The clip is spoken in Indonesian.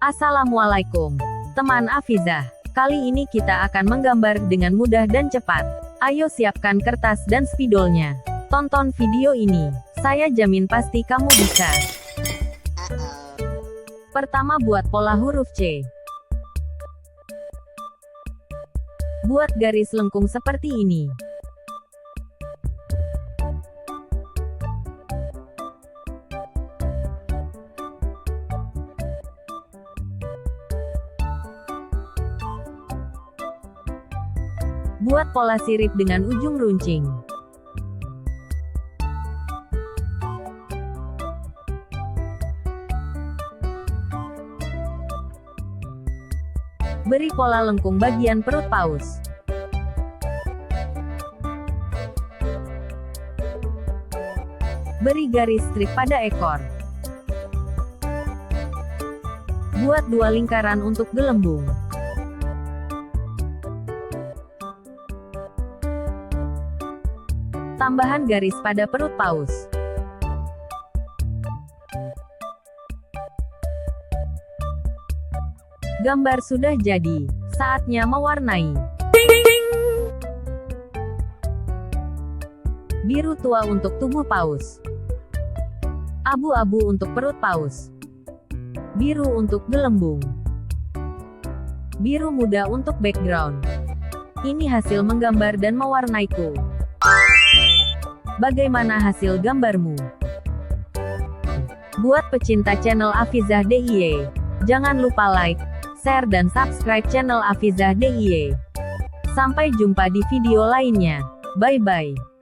Assalamualaikum, teman Afizah. Kali ini kita akan menggambar dengan mudah dan cepat. Ayo siapkan kertas dan spidolnya. Tonton video ini. Saya jamin pasti kamu bisa. Pertama, buat pola huruf C. Buat garis lengkung seperti ini. Buat pola sirip dengan ujung runcing. Beri pola lengkung bagian perut paus. Beri garis strip pada ekor. Buat 2 lingkaran untuk gelembung. Tambahan garis pada perut paus. Gambar sudah jadi. Saatnya mewarnai. Biru tua untuk tubuh paus. Abu-abu untuk perut paus. Biru untuk gelembung. Biru muda untuk background. Ini hasil menggambar dan mewarnaiku. Bagaimana hasil gambarmu? Buat pecinta channel Afizah DIY, jangan lupa like, share dan subscribe channel Afizah DIY. Sampai jumpa di video lainnya. Bye-bye.